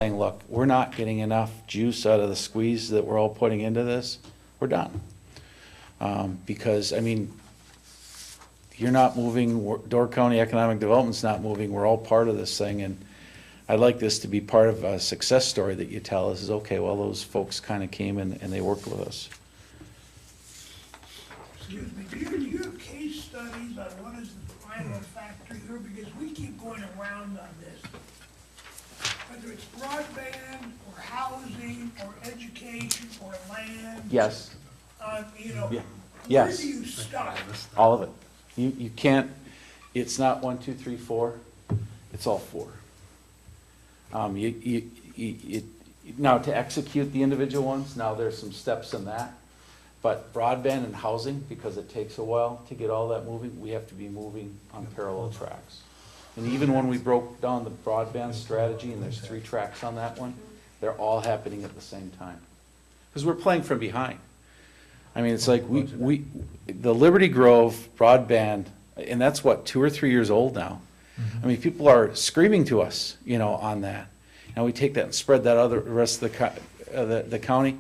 saying, look, we're not getting enough juice out of the squeeze that we're all putting into this, we're done. Because, I mean, you're not moving, Door County Economic Development's not moving, we're all part of this thing, and I'd like this to be part of a success story that you tell us is, okay, well, those folks kind of came and they worked with us. Excuse me, do you have case studies on what is the final factor here? Because we keep going around on this. Whether it's broadband, or housing, or education, or land. Yes, You know, Yeah. where Yes. do you start? all of it. You can't, it's not 1, 2, 3, 4, it's all 4. Now, to execute the individual ones, now there's some steps in that. But broadband and housing, because it takes a while to get all that moving, we have to be moving on parallel tracks. And even when we broke down the broadband strategy, and there's 3 tracks on that one, they're all happening at the same time. Because we're playing from behind. I mean, it's like the Liberty Grove broadband, and that's what, 2 or 3 years old now. I mean, people are screaming to us, on that. And we take that and spread that the rest of the county.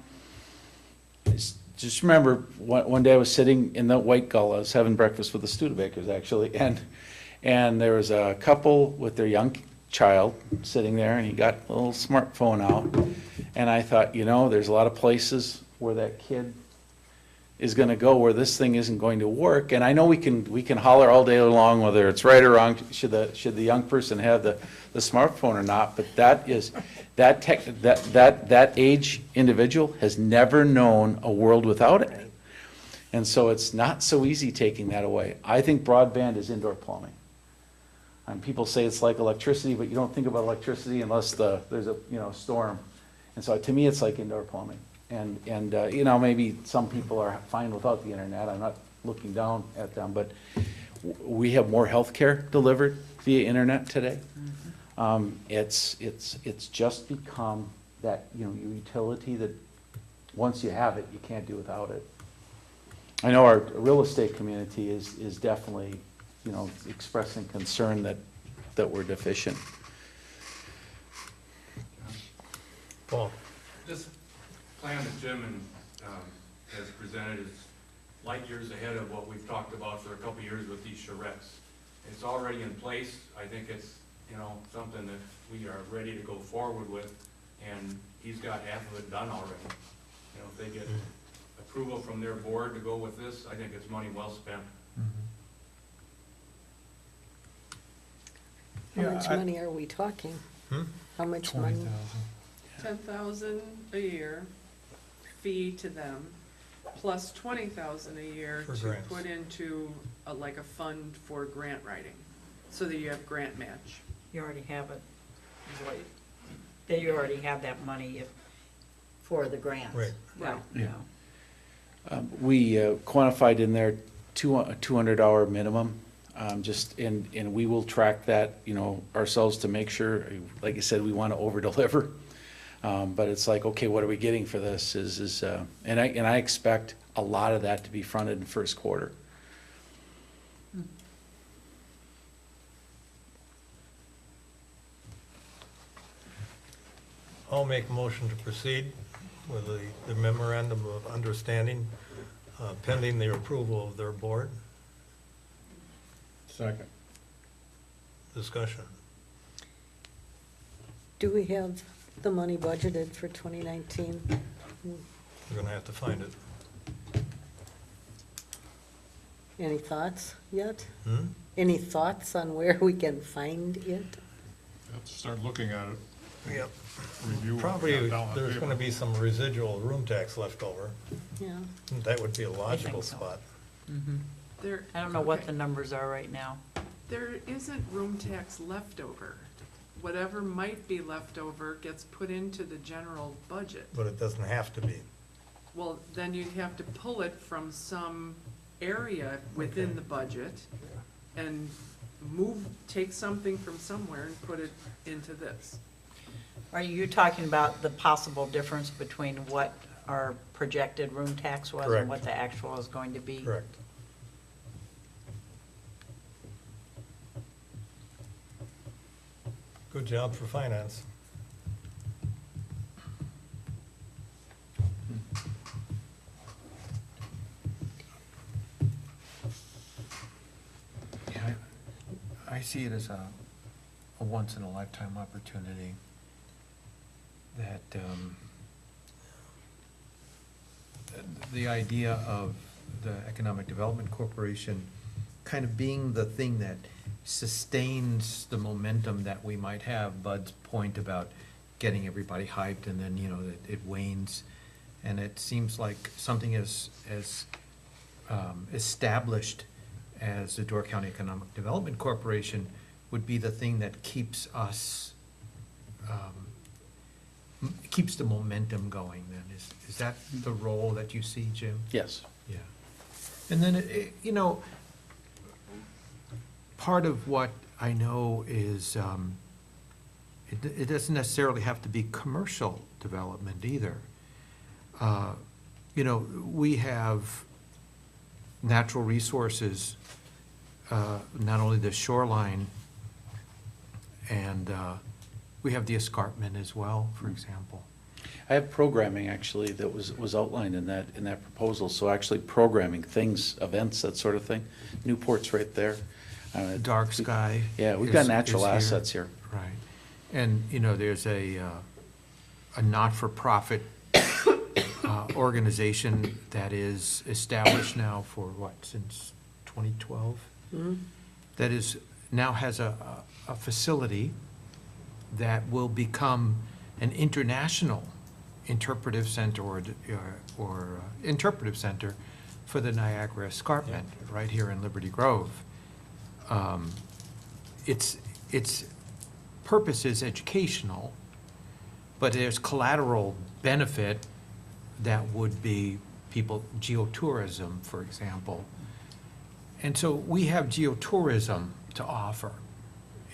Just remember, one day I was sitting in the White Gull, I was having breakfast with the Studebakers, actually, and there was a couple with their young child sitting there, and he got a little smartphone out. And I thought, there's a lot of places where that kid is gonna go where this thing isn't going to work. And I know we can holler all day long whether it's right or wrong, should the young person have the smartphone or not, but that age individual has never known a world without it. And so it's not so easy taking that away. I think broadband is indoor plumbing. And people say it's like electricity, but you don't think about electricity unless there's a storm. And so to me, it's like indoor plumbing. And maybe some people are fine without the internet. I'm not looking down at them, but we have more healthcare delivered via internet today. It's just become that, utility that once you have it, you can't do without it. I know our real estate community is definitely, expressing concern that we're deficient. Paul? This plan that Jim has presented is light years ahead of what we've talked about for a couple of years with these charrettes. It's already in place. I think it's, something that we are ready to go forward with, and he's got half of it done already. If they get approval from their board to go with this, I think it's money well spent. How much money are we talking? How much money? 10,000 a year fee to them, plus 20,000 a year For to grants. put into like a fund for grant writing, so that you have grant match. You already have it, you already have that money for the grants. Right. Right. Yeah. We quantified in there a 200-hour minimum, and we will track that, ourselves to make sure, like I said, we want to over-deliver. But it's like, okay, what are we getting for this? And I expect a lot of that to be fronted in first quarter. I'll make a motion to proceed with the memorandum of understanding pending the approval of their board. Second. Discussion. Do we have the money budgeted for 2019? We're gonna have to find it. Any thoughts yet? Hmm? Any thoughts on where we can find it? Have to start looking at it, Yep. review. what we Probably, got down on there's paper. gonna be some residual room tax left over. Yeah. That would be a logical so. spot. There, I don't know what okay. the numbers are right now. There isn't room tax left over. Whatever might be left over gets put into the general budget. But it doesn't have to be. Well, then you'd have to pull it from some area within Okay. the budget and take something from somewhere and put it into this. Are you talking about the possible difference between what our projected room tax was Correct. and what the actual is going to be? Correct. Good job for finance. I see it as a once-in-a-lifetime opportunity that, the idea of the Economic Development Corporation kind of being the thing that sustains the momentum that we might have, Bud's point about getting everybody hyped and then, you know, it wanes. And it seems like something as established as the Door County Economic Development Corporation would be the thing that keeps us, keeps the momentum going then. Is that the role that you see, Jim? Yes. Yeah. And then, you know, part of what I know is, it doesn't necessarily have to be commercial development either. You know, we have natural resources, not only the shoreline, and we have the escarpment as well, for example. I have programming actually that was outlined in that proposal, so actually programming things, events, that sort of thing. Newport's right there. Dark sky. Yeah, we've got is natural here. assets here. Right. And, you know, there's a not-for-profit organization that is established now for what, since 2012? That is, now has a facility that will become an international interpretive center or interpretive center for the Niagara Escarpment, right here in Liberty Grove. Its purpose is educational, but there's collateral benefit that would be people, geotourism, for example. And so we have geotourism to offer.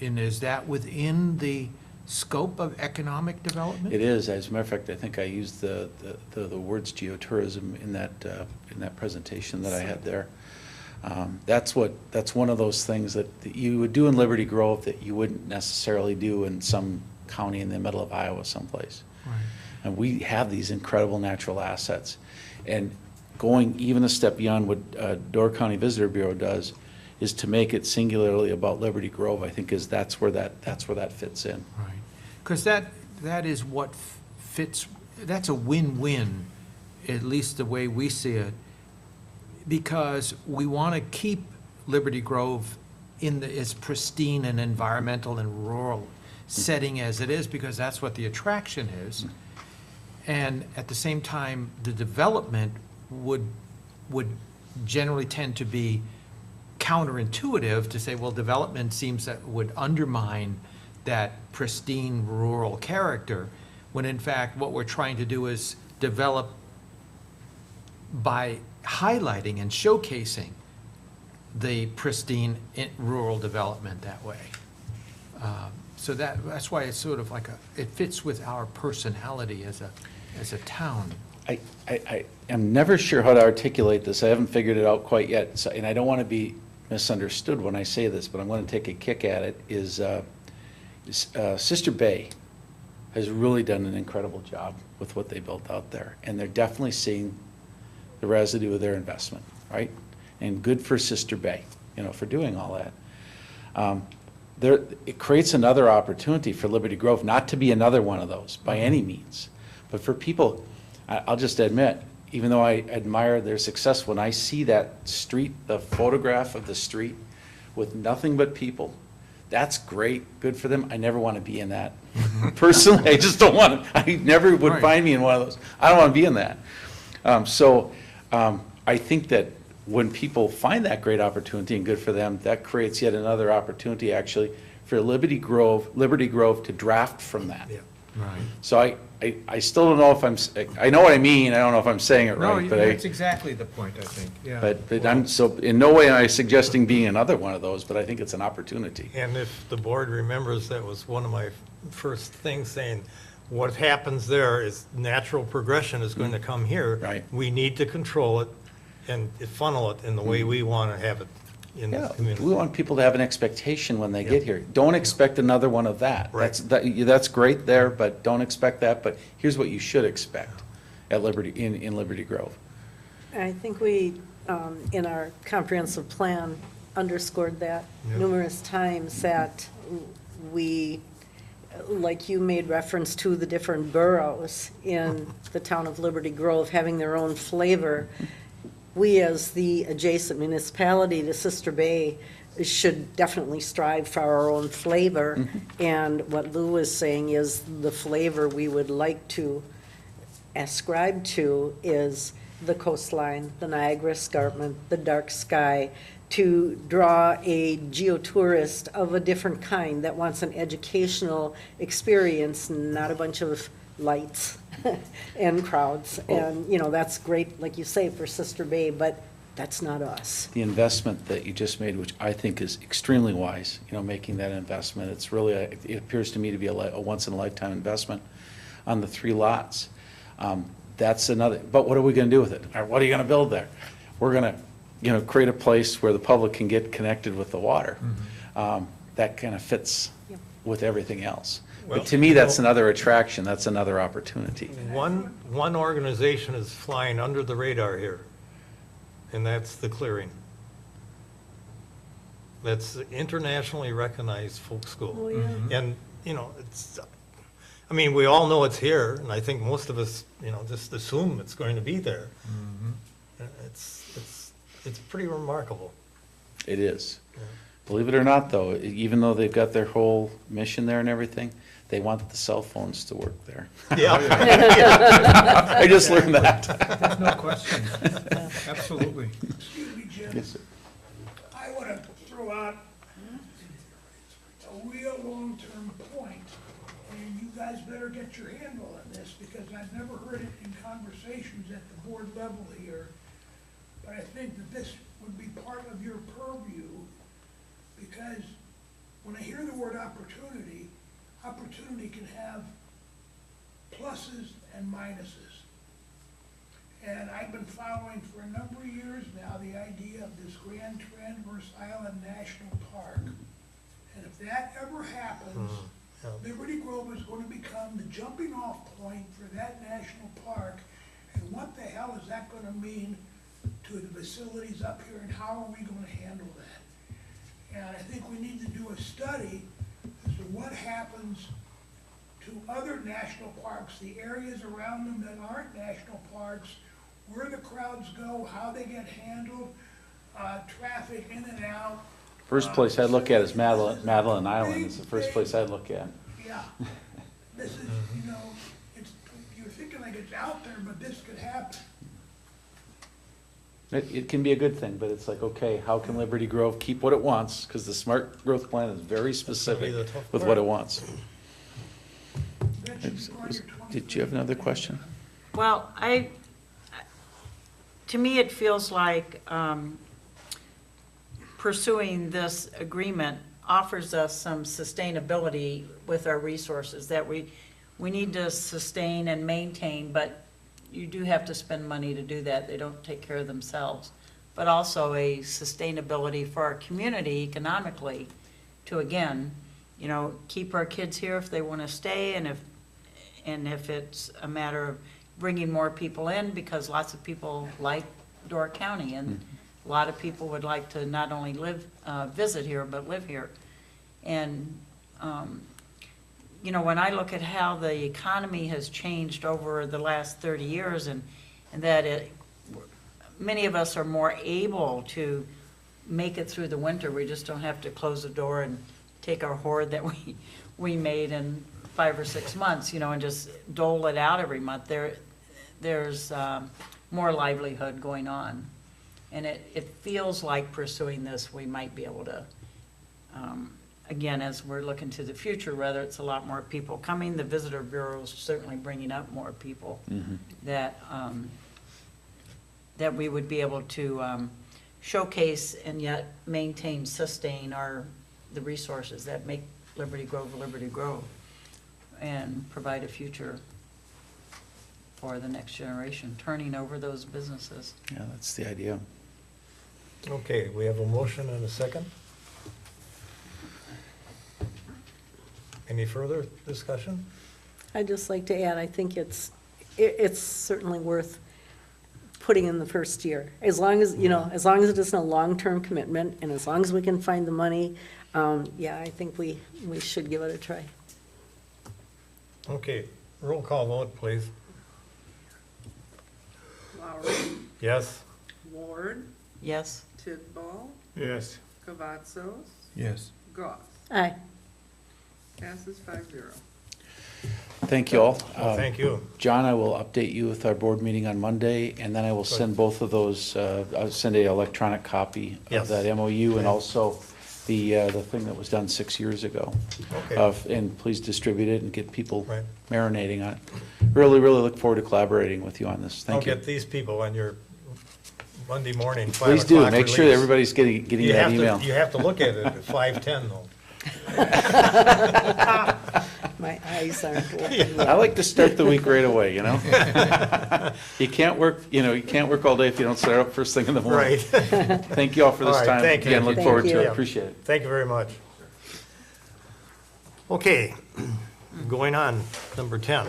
And is that within the scope of economic development? It is, as a matter of fact, I think I used the words geotourism in that presentation that I had there. That's one of those things that you would do in Liberty Grove that you wouldn't necessarily do in some county in the middle of Iowa someplace. Right. And we have these incredible natural assets. And going even a step beyond what Door County Visitor Bureau does is to make it singularly about Liberty Grove, I think that's where that fits in. Right. Because that is what fits, that's a win-win, at least the way we see it, because we want to keep Liberty Grove in as pristine and environmental and rural setting as it is, because that's what the attraction is. And at the same time, the development would generally tend to be counterintuitive to say, well, development seems that would undermine that pristine rural character, when in fact what we're trying to do is develop by highlighting and showcasing the pristine rural development that way. So that's why it's sort of like it fits with our personality as a town. I am never sure how to articulate this. I haven't figured it out quite yet. So, and I don't want to be misunderstood when I say this, but I'm going to take a kick at it, is Sister Bay has really done an incredible job with what they built out there. And they're definitely seeing the residue of their investment, right? And good for Sister Bay, for doing all that. It creates another opportunity for Liberty Grove, not to be another one of those by any means. But for people, I'll just admit, even though I admire their success, when I see that street, the photograph of the street with nothing but people, that's great, good for them. I never want to be in that. Personally, I just don't want to, I never would find me in one of those. I don't want to be in that. I think that when people find that great opportunity and good for them, that creates yet another opportunity actually for Liberty Grove to draft from that. Yeah. Right. So I still don't know if I know what I mean, I don't know if I'm saying it right, but that's exactly the point, I think, yeah. But I'm, so in no way am I suggesting being another one of those, but I think it's an opportunity. And if the board remembers, that was one of my first things, saying what happens there is natural progression is going to come here. Right. We need to control it and funnel it in the way we want to have it in the Yeah, community. we want people to have an expectation when they get here. Don't expect another one of that. Right. That's great there, but don't expect that, but here's what you should expect at Liberty, in Liberty Grove. I think we, in our comprehensive plan, underscored that Yeah. numerous times, that we, like you made reference to the different boroughs in the town of Liberty Grove having their own flavor. We, as the adjacent municipality to Sister Bay, should definitely strive for our own flavor. And what Lou was saying is the flavor we would like to ascribe to is the coastline, the Niagara Escarpment, the dark sky, to draw a geotourist of a different kind that wants an educational experience, not a bunch of lights and crowds. And, you know, that's great, like you say, for Sister Bay, but that's not us. The investment that you just made, which I think is extremely wise, you know, making that investment, it's really, it appears to me to be a once-in-a-lifetime investment on the 3 lots. That's another, but what are we gonna do with it? Or what are you gonna build there? We're gonna, you know, create a place where the public can get connected with the water. That kind of fits Yep. with everything else. Well, But to me, that's you know- another attraction, that's another opportunity. One organization is flying under the radar here, and that's the Clearing. That's the internationally recognized folk school. Oh, yeah. And, you know, it's, I mean, we all know it's here, and I think most of us, you know, just assume it's going to be there. It's pretty remarkable. It is. Yeah. Believe it or not, though, even though they've got their whole mission there and everything, they want the cell phones to work there. Yeah. I just learned that. There's no question. Absolutely. Excuse me, Jim. Yes, sir. I want to throw out a real long-term point, and you guys better get your handle on this, because I've never heard it in conversations at the board level here. But I think that this would be part of your purview, because when I hear the word opportunity, opportunity can have pluses and minuses. And I've been following for a number of years now the idea of this Grand Traverse Island National Park. And if that ever happens, Yeah. Liberty Grove is going to become the jumping off point for that national park. And what the hell is that going to mean to the facilities up here, and how are we going to handle that? And I think we need to do a study as to what happens to other national parks, the areas around them that aren't national parks, where the crowds go, how they get handled, traffic in and out. First place I'd look at is Madeline Island, is the first place I'd look at. Yeah, this is, you know, it's, you're thinking like it's out there, but this could happen. It can be a good thing, but it's like, okay, how can Liberty Grove keep what it wants? Because the smart growth plan is very specific the tough with part. what it wants. That should be part of your Did you have another question? Well, to me, it feels like pursuing this agreement offers us some sustainability with our resources that we need to sustain and maintain, but you do have to spend money to do that. They don't take care of themselves. But also a sustainability for our community economically to, again, you know, keep our kids here if they want to stay, and if it's a matter of bringing more people in, because lots of people like Door County, and a lot of people would like to not only visit here, but live here. And, you know, when I look at how the economy has changed over the last 30 years, and that many of us are more able to make it through the winter. We just don't have to close the door and take our hoard that we made in 5 or 6 months, you know, and just dole it out every month. There's more livelihood going on. And it feels like pursuing this, we might be able to, again, as we're looking to the future, whether it's a lot more people coming, the Visitor Bureau is certainly bringing up more people, that we would be able to showcase and yet maintain, sustain the resources that make Liberty Grove, and provide a future for the next generation, turning over those businesses. Yeah, that's the idea. Okay, we have a motion and a second. Any further discussion? I'd just like to add, I think it's certainly worth putting in the first year. As long as, you know, as long as it isn't a long-term commitment, and as long as we can find the money, yeah, I think we should give it a try. Okay, roll call vote, please. Lowry, Yes? Ward, Yes? Tidball, Yes. Cavazos, Yes. Goff. Aye. Passes 5-0. Thank you all. Well, thank you. John, I will update you with our board meeting on Monday, and then I will send both of those, I'll send a electronic copy Yes. of that MOU and Okay. also the thing that was done 6 years ago. Okay. And please distribute it and get people Right. marinating on it. Really, really look forward to collaborating with you on this. I'll Thank you. get these people on your Monday morning, 5 Please do, o'clock make sure release. everybody's getting You that have to- email. You have to look at it at 5:10 though. My eyes aren't open. I like to start the week right away, you know? You can't work, you can't work all day if you don't start up first thing in the morning. Right. Thank you all for this All right, time. thank you. Again, look Thank forward to you. it, appreciate it. Thank you very much. Okay, going on, number 10.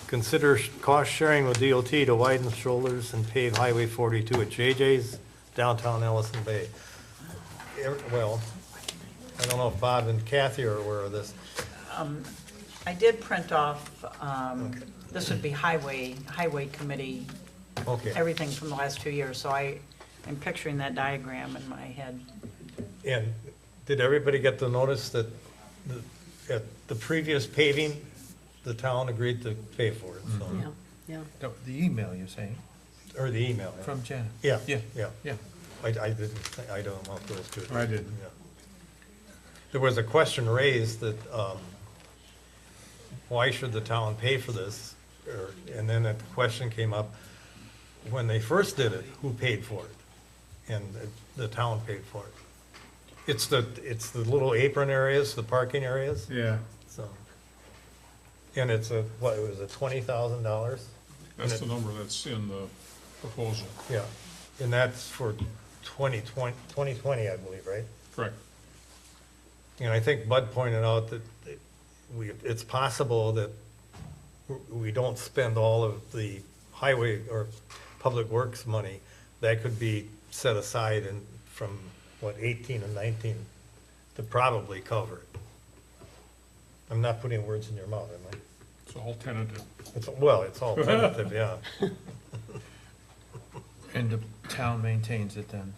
Consider cost sharing with DOT to widen the shoulders and pave Highway 42 at JJ's downtown Ellison Bay. Well, I don't know if Bob and Kathy are aware of this. I did print off, this would be highway committee, Okay, everything from the last 2 years, so I am picturing that diagram in my head. and did everybody get the notice that at the previous paving, the town agreed to pay for it, so, Yeah, yeah. The email you're saying, or the email. yeah. from Janet? Yeah, Yeah, yeah. yeah. I didn't, I don't know if those two. I didn't. Yeah. There was a question raised that, why should the town pay for this? And then the question came up, when they first did it, who paid for it? And the town paid for it. It's the little apron areas, the parking areas, Yeah, so. And it's what, it was $20,000? that's the number that's in the proposal. Yeah, and that's for 2020, I believe, right? Correct. And I think Bud pointed out that it's possible that we don't spend all of the highway or public works money. That could be set aside from, 18 and 19 to probably cover it. I'm not putting words in your mouth, am I? It's all tentative. It's all tentative, yeah. And the town maintains it then?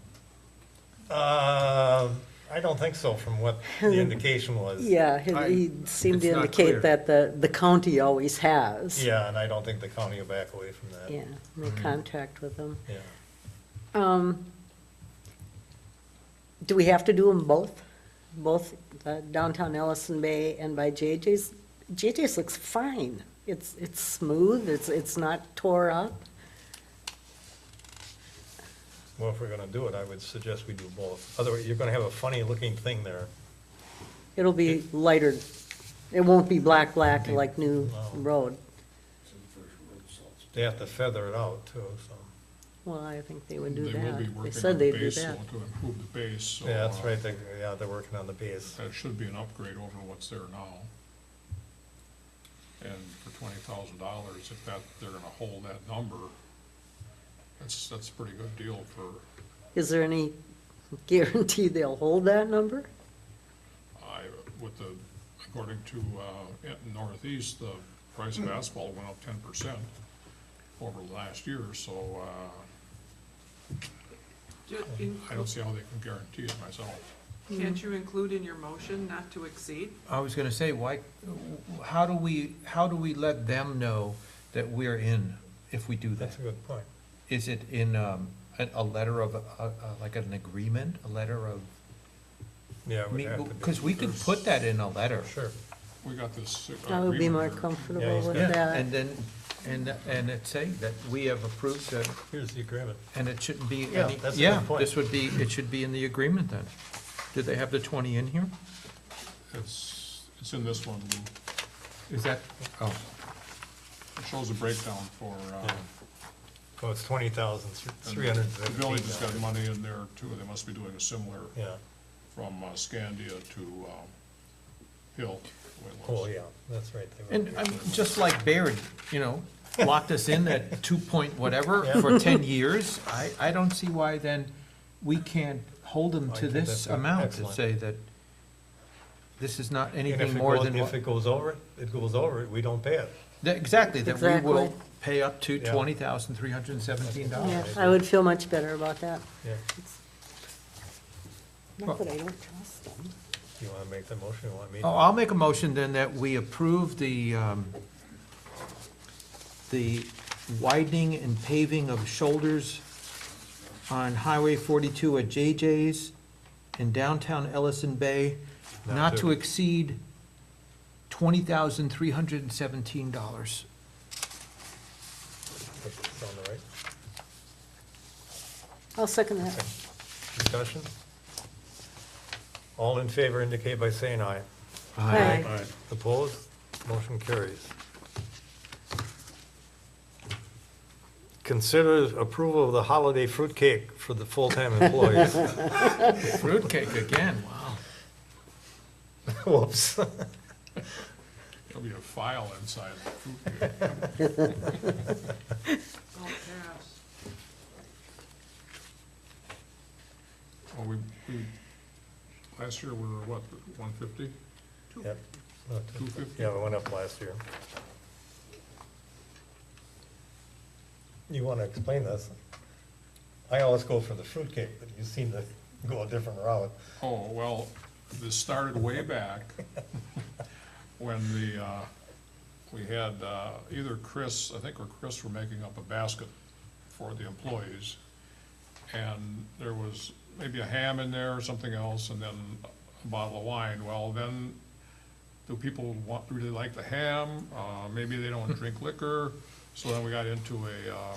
I don't think so, from what the indication was. Yeah, I- he seemed to it's not indicate clear. that the county always has. Yeah, and I don't think the county will back away from that. Yeah, they contract with them. Yeah. Do we have to do them both? Both downtown Ellison Bay and by JJ's? JJ's looks fine. It's smooth, it's not tore up. Well, if we're gonna do it, I would suggest we do both. Otherwise, you're gonna have a funny looking thing there. It'll be lighter. It won't be black like New No. Road. They have to feather it out too, so. Well, I think they would do They will be that. They working said on they'd the do base, though, that. to improve the base, so. Yeah, that's right, they're working on the base. That should be an upgrade over what's there now. And for $20,000, if they're gonna hold that number, that's a pretty good deal for, Is there any guarantee they'll hold that number? according to, Northeast, the price of asphalt went up 10% over the last year, so, I don't see how they can guarantee it myself. Can't you include in your motion not to exceed? I was gonna say, how do we let them know that we're in if we do that? That's a good point. Is it in a letter of, like an agreement, a letter of, Yeah, it would have to be. because we could put that in a letter. Sure. We got this. I would be more agreement here. comfortable Yeah, he's with got- that. And then, and it say that we have approved it, Here's the agreement. and it shouldn't be Yeah, any, that's a yeah, good point. this would be, it should be in the agreement then. Did they have the 20 in here? It's in this one, Is that, oh, it shows a breakdown for, So it's 20,315. the village has got money in there too, they must be doing a similar Yeah, from Scandia to Hill. the way it oh, looks. yeah, that's right. they and would. just like Barry, locked us in at 2 point whatever Yeah. for 10 years. I don't see why then we can't hold them I to think this that's amount to excellent. say that this is not And if anything it more goes- than If what. it goes over it, it goes over it, we don't pay it. Exactly, that we will Exactly. pay up to Yeah. $20,317. Yeah, I would feel much better about that. Yeah. Not that I don't trust them. You wanna make the motion, you want me? Oh, I'll make a motion then that we approve the widening and paving of shoulders on Highway 42 at JJ's in downtown Ellison Bay, not to exceed $20,317. Sound all right? I'll second that. Discussion? All in favor indicate by saying aye. Aye. Opposed? Motion carries. Consider approval of the holiday fruitcake for the full-time employees. Fruitcake again, wow. Whoops. There'll be a file inside the fruitcake. All cash. Well, last year we were what, 150? Yep. 250? Yeah, we went up last year. You want to explain this? I always go for the fruitcake, but you seem to go a different route. Oh, well, this started way back when we had either Chris, I think or Chris were making up a basket for the employees. And there was maybe a ham in there or something else, and then a bottle of wine. Well, then, do people really like the ham? Maybe they don't drink liquor. So then we got into a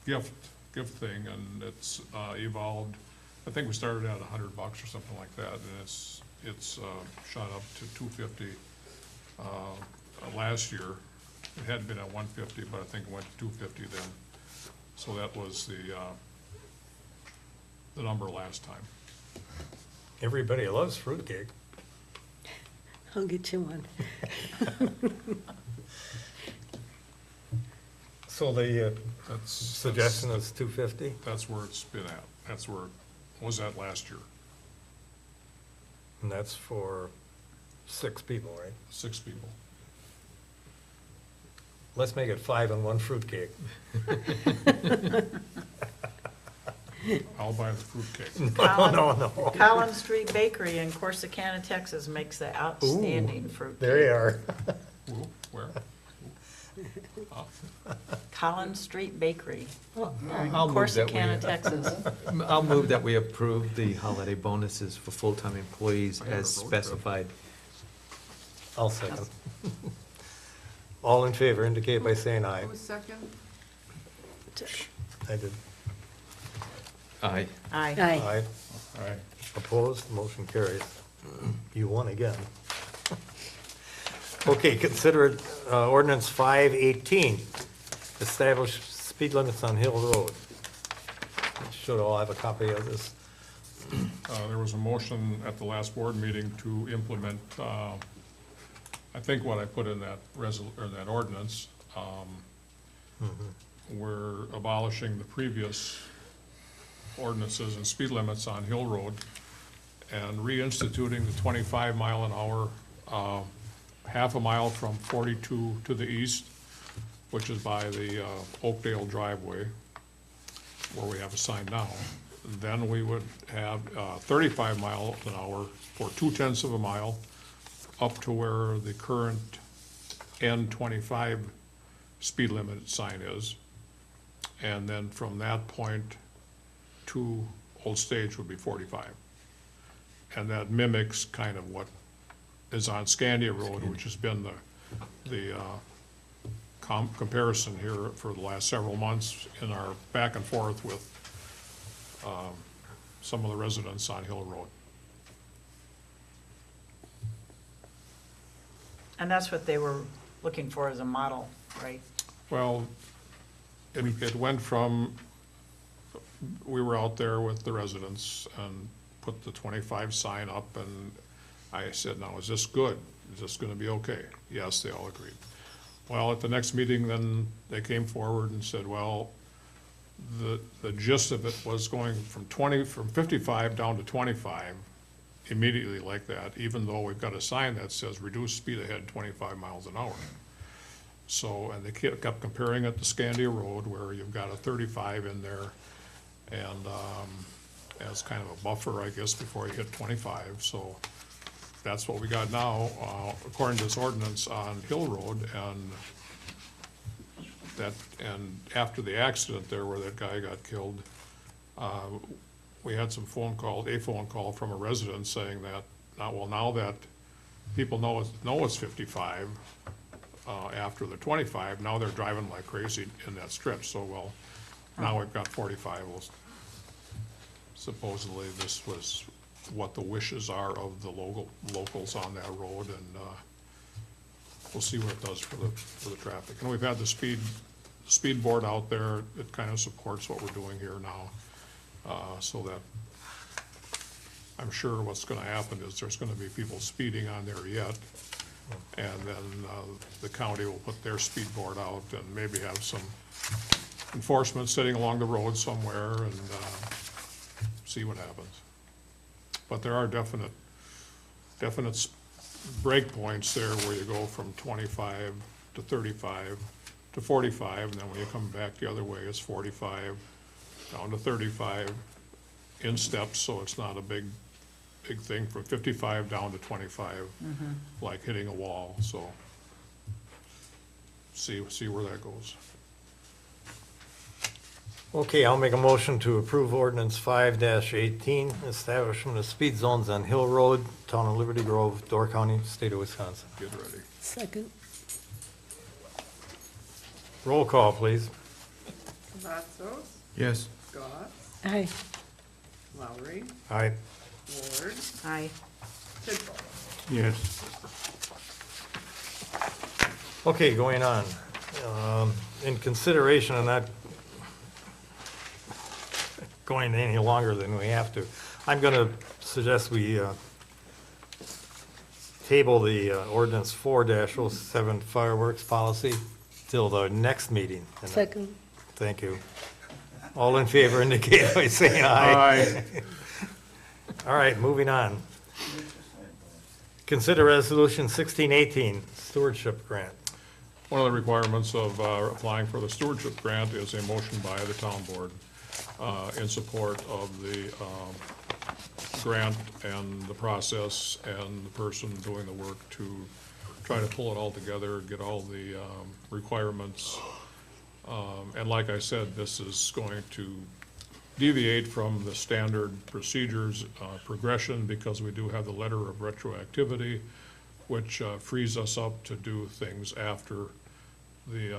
gift thing, and it's evolved. I think we started at $100 or something like that, and it's shot up to $250 last year. It had been at $150, but I think it went to $250 then. So that was the number last time. Everybody loves fruitcake. I'll get you one. So the That's. suggestion is 250? That's where it's been at. That's where it was at last year. And that's for 6 people, right? 6 people. Let's make it 5 and 1 fruitcake. I'll buy the fruitcake. No, no. Collins Street Bakery in Corsicana, Texas makes the outstanding fruit. There you are. Ooh, where? Collins Street Bakery, I'll move that we- Corsicana, Texas. I'll move that we approve the holiday bonuses for full-time employees I had a as road trip. specified. I'll second. All in favor indicate by saying aye. Who's second? I did. Aye. Aye. Aye. Aye. All right. Opposed, motion carries. You won again. Okay, consider ordinance 518, establish speed limits on Hill Road. Should all have a copy of this. There was a motion at the last board meeting to implement, I think what I put in that that ordinance. We're abolishing the previous ordinances and speed limits on Hill Road and reinstituting the 25 mile an hour, half a mile from 42 to the east, which is by the Oakdale driveway, where we have a sign now. Then we would have 35 miles an hour for 2/10 of a mile up to where the current N25 speed limit sign is. And then from that point to Old Stage would be 45. And that mimics kind of what is on Scandia Road, which has been the comparison here for the last several months in our back and forth with some of the residents on Hill Road. And that's what they were looking for as a model, right? Well, it went from, we were out there with the residents and put the 25 sign up, and I said, now, is this good? Is this gonna be okay? Yes, they all agreed. Well, at the next meeting, then they came forward and said, well, the gist of it was going from 55 down to 25 immediately like that, even though we've got a sign that says reduce speed ahead 25 miles an hour. So, and they kept comparing it to Scandia Road where you've got a 35 in there and, as kind of a buffer, I guess, before you hit 25. So that's what we got now, according to this ordinance on Hill Road. And after the accident there where that guy got killed, we had a phone call from a resident saying that, now that people know it's 55, after the 25, now they're driving like crazy in that stretch. So, well, now we've got 45. Well, supposedly this was what the wishes are of the locals on that road, and we'll see what it does for the traffic. And we've had the speed board out there. It kind of supports what we're doing here now, so that I'm sure what's going to happen is there's going to be people speeding on there yet, and then the county will put their speed board out and maybe have some enforcement sitting along the road somewhere and see what happens. But there are definite break points there where you go from 25 to 35 to 45, and then when you come back the other way, it's 45 down to 35 in steps, so it's not a big thing from 55 down to 25, like hitting a wall. So see where that goes. Okay, I'll make a motion to approve ordinance 5-18, establishment of speed zones on Hill Road, Town of Liberty Grove, Door County, State of Wisconsin. Get ready. Second. Roll call, please. Cavazos, Yes. Scott, Aye. Lowry, Aye. Ward, Aye. Tidball. Yes. Okay, going on. In consideration of not going any longer than we have to, I'm going to suggest we table the ordinance 4-07 fireworks policy till the next meeting. And Second. Thank you. All in favor indicate by saying aye. All right, moving on. Consider resolution 1618, stewardship grant. One of the requirements of applying for the stewardship grant is a motion by the town board in support of the grant and the process and the person doing the work to try to pull it all together, get all the requirements. And like I said, this is going to deviate from the standard procedures progression because we do have the letter of retroactivity, which frees us up to do things after the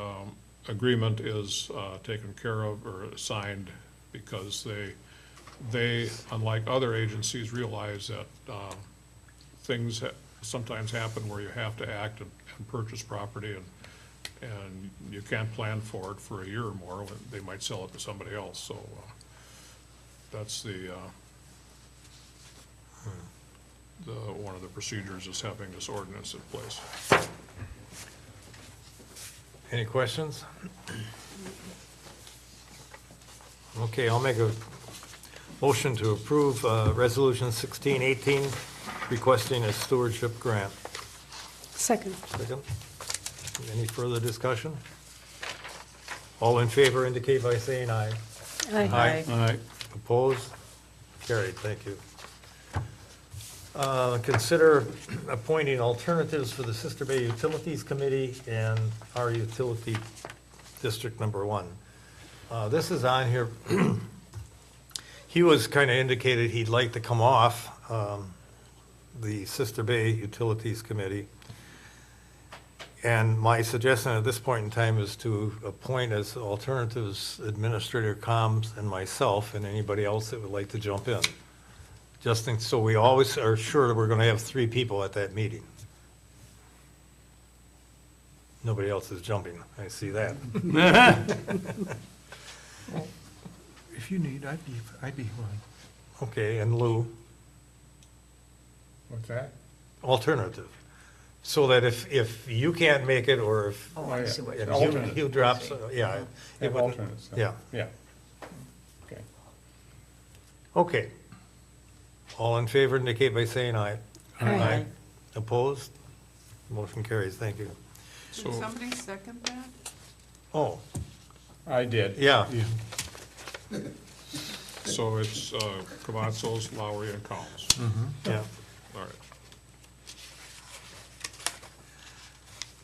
agreement is taken care of or signed, because they, unlike other agencies, realize that things sometimes happen where you have to act and purchase property, and you can't plan for it for a year or more. They might sell it to somebody else. So that's one of the procedures is having this ordinance in place. Any questions? Okay, I'll make a motion to approve resolution 1618, requesting a stewardship grant. Second. Second. Any further discussion? All in favor indicate by saying aye. Aye. Aye. Opposed? Carried, thank you. Consider appointing alternatives for the Sister Bay Utilities Committee and our utility district number 1. This is on here. He was kind of indicated he'd like to come off the Sister Bay Utilities Committee. And my suggestion at this point in time is to appoint as alternatives Administrator Combs and myself and anybody else that would like to jump in. So we always are sure that we're going to have 3 people at that meeting. Nobody else is jumping, I see that. If you need, I'd be willing. Okay, and Lou, What's that? alternative. So that if you can't make it, or if. Oh, I see what you're and saying. Hugh drops, yeah. it Have wouldn't- alternates. Yeah, Yeah. Okay. okay. All in favor indicate by saying aye. Aye. Opposed? Motion carries, thank you. Did So- somebody second that? Oh, I did. yeah, So it's Cavazos, Lowry, and Collins. yeah. All right.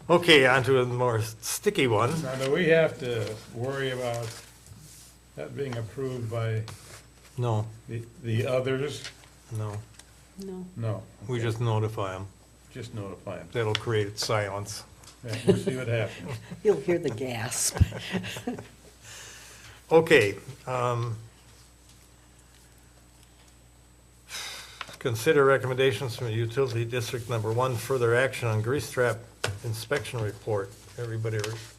Okay, on to a more sticky one. Now, do we have to worry about that being approved by No, the others? no, No. No. we just notify them. Just notify them. That'll create silence. Yeah, we'll see what happens. You'll hear the gasp. Okay, consider recommendations from utility district number 1, further action on grease trap inspection report. Everybody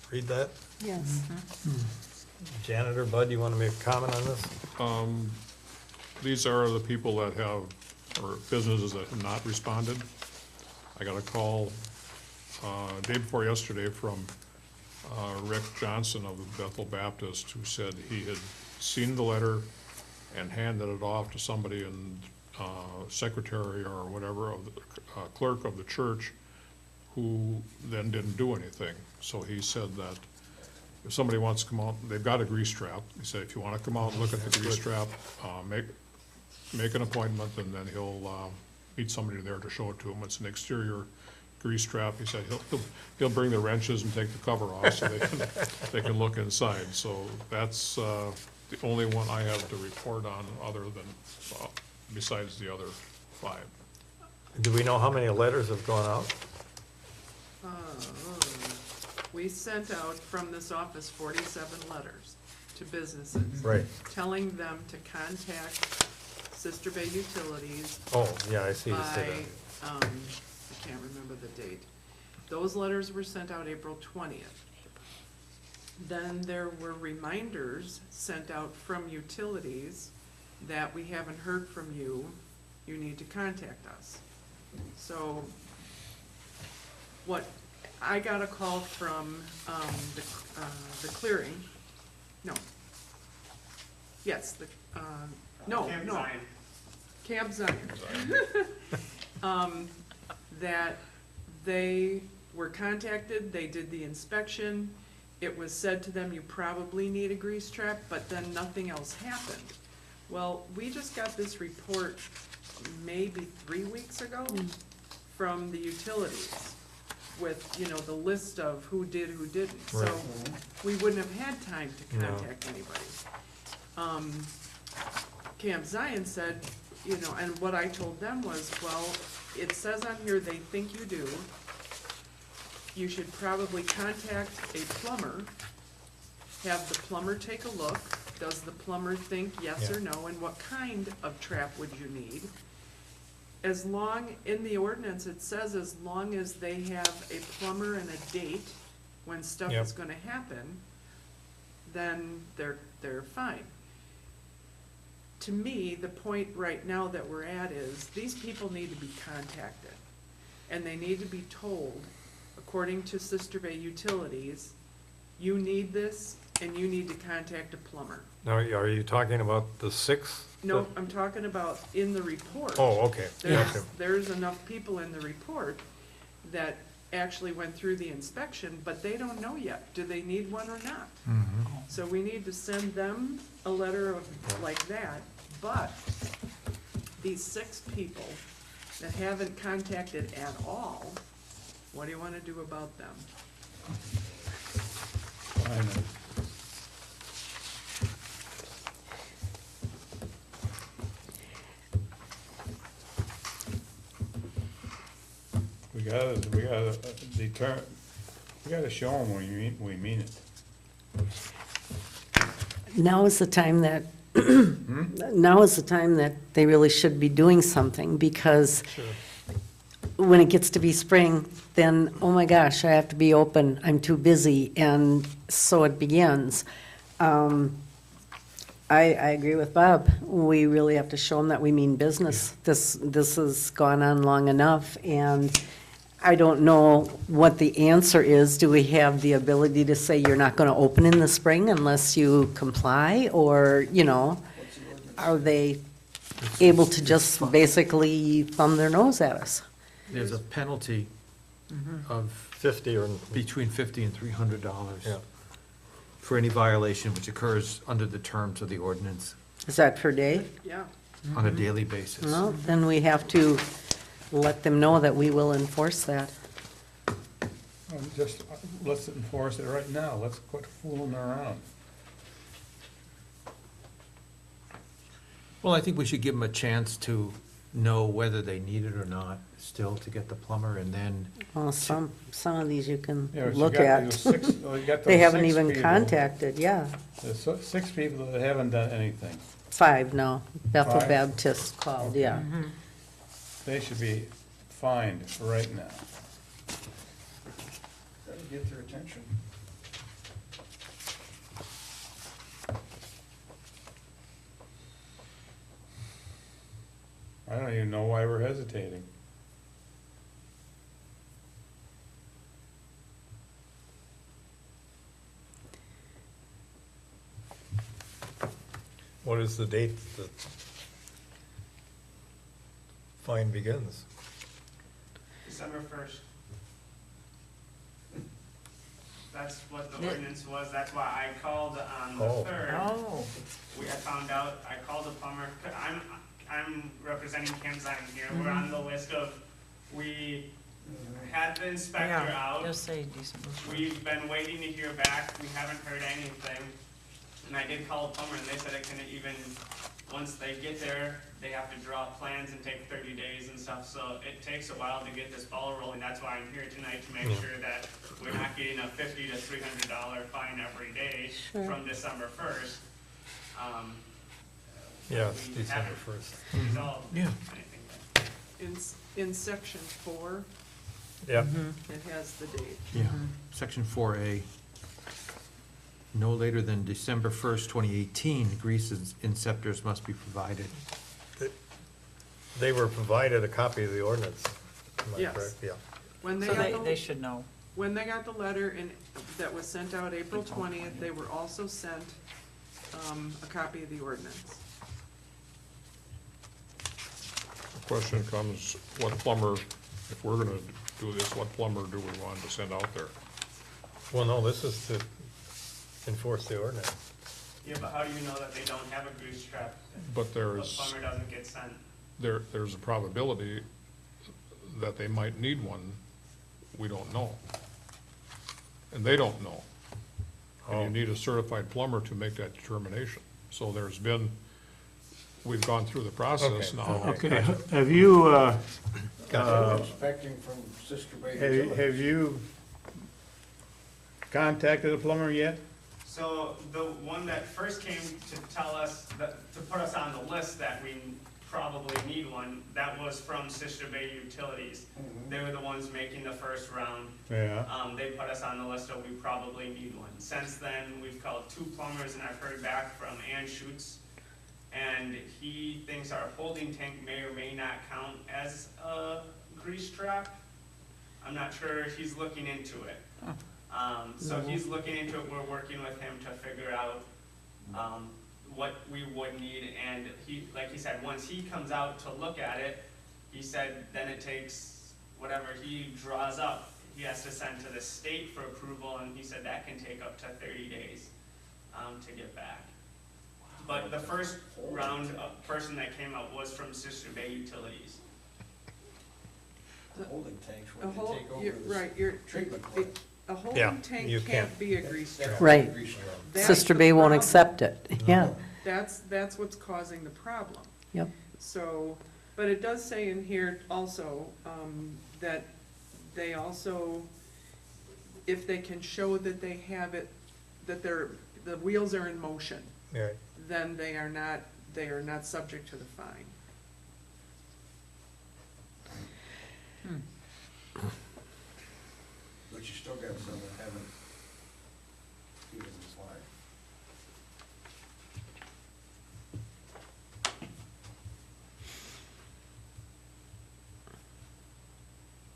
read that? Yes. Janitor, Bud, you want to make a comment on this? These are the people that have, or businesses that have not responded. I got a call day before yesterday from Rick Johnson of the Bethel Baptist, who said he had seen the letter and handed it off to somebody in secretary or whatever of the clerk of the church, who then didn't do anything. So he said that if somebody wants to come out, they've got a grease trap. He said, if you want to come out and look at the grease trap, make an appointment, and then he'll meet somebody there to show it to him. It's an exterior grease trap. He said he'll bring the wrenches and take the cover off so they can look inside. So that's the only one I have to report on, other than besides the other 5. Do we know how many letters have gone out? We sent out from this office 47 letters to businesses. Right. Telling them to contact Sister Bay Utilities Oh, yeah, I see you by, said that. I can't remember the date. Those letters were sent out April 20th. Then there were reminders sent out from utilities that we haven't heard from you, you need to contact us. So, I got a call from, the clearing, no. Yes, Camp Zion. That they were contacted, they did the inspection, it was said to them, you probably need a grease trap, but then nothing else happened. Well, we just got this report maybe 3 weeks ago from the utilities with, the list of who did, who didn't. So Right. we wouldn't have had time to No. contact anybody. Camp Zion said, and what I told them was, well, it says on here they think you do. You should probably contact a plumber, have the plumber take a look. Does the plumber think yes or no, and what kind of trap would you need? As long, in the ordinance, it says as long as they have a plumber and a date when stuff Yep. is gonna happen, then they're fine. To me, the point right now that we're at is, these people need to be contacted. And they need to be told, according to Sister Bay Utilities, you need this, and you need to contact a plumber. Now, are you talking about the 6th? No, I'm talking about in the report. Oh, okay. Gotcha. There's enough people in the report that actually went through the inspection, but they don't know yet, do they need one or not? So we need to send them a letter of, like that, but these 6 people that haven't contacted at all, what do you wanna do about them? I know. We gotta show them we mean it. Now is the time that, now is the time that they really should be doing something, because when it gets to be spring, then, oh my gosh, I have to be open, I'm too busy, and so it begins. I agree with Bob. We really have to show them that we mean business. This has gone on long enough, and I don't know what the answer is. Do we have the ability to say you're not gonna open in the spring unless you comply? Or, you know, are they able to just basically thumb their nose at us? There's a penalty of 50 or, between $50 and $300 yeah. for any violation which occurs under the terms of the ordinance Is that per day? Yeah, on a daily basis. Well, then we have to let them know that we will enforce that. Just, let's enforce it right now. Let's quit fooling around. Well, I think we should give them a chance to know whether they need it or not, still to get the plumber, and then, Well, some of these you can Yeah, but you look got at. those six- well, you got They those haven't 6 even people. contacted, yeah. There's 6 people that haven't done anything. 5 now. Bethel 5? Baptist called, yeah. They should be fined right now. Gotta get their attention. I don't even know why we're hesitating. What is the date that fine begins? December 1st. That's what the Yeah. ordinance was, that's why I called on the Oh. 3rd. Oh, I found out, I called the plumber, I'm representing Camp Zion here, we're on the list of, we had the inspector yeah, out. just say December. We've been waiting to hear back, we haven't heard anything. And I did call a plumber and they said it couldn't even, once they get there, they have to draw up plans and take 30 days and stuff. So it takes a while to get this ball rolling. That's why I'm here tonight, to make sure that we're not getting a $50 to $300 fine every day Sure. from December 1st. Yeah, it's We December haven't 1st. resolved Yeah. anything yet. in section 4, Yeah, it has the date. Yeah, section 4A. No later than December 1st, 2018, grease inceptors must be provided. they were provided a copy of the ordinance. Am I Yes. correct? Yeah. When they So got they the, should know. when they got the letter that was sent out April 20th, they were also sent a copy of the ordinance. The question comes, what plumber, if we're gonna do this, what plumber do we want to send out there? Well, no, this is to enforce the ordinance. Yeah, but how do you know that they don't have a grease trap? But If a plumber doesn't get sent. there's a probability that they might need one, we don't know. And they don't know. And you need a certified plumber to make that determination. So we've gone through the process Okay. now. Okay, have you, Expecting from Sister Bay have you contacted a plumber yet? So the one that first came to tell us, to put us on the list that we probably need one, that was from Sister Bay Utilities. They were the ones making the first round. Yeah. They put us on the list of we probably need one. Since then, we've called 2 plumbers and I've heard back from Ann Schutz. And he thinks our holding tank may or may not count as a grease trap. I'm not sure, he's looking into it. So he's looking into it, we're working with him to figure out, what we would need, and he, like he said, once he comes out to look at it, he said then it takes whatever he draws up, he has to send to the state for approval, and he said that can take up to 30 days, to get back. But the first round of person that came out was from Sister Bay Utilities. holding tanks A when whole, they take over you're, this right, you're, treatment plant. a Yeah, holding tank you can't can't. be a grease trap. Right. Grease trap. That's Sister the Bay won't problem. accept it, yeah. That's what's causing the problem. Yep. So, but it does say in here also, that they also, if they can show that they have it, that the wheels are in motion, Yeah, then they are not subject to the fine. But you still got some that haven't even applied.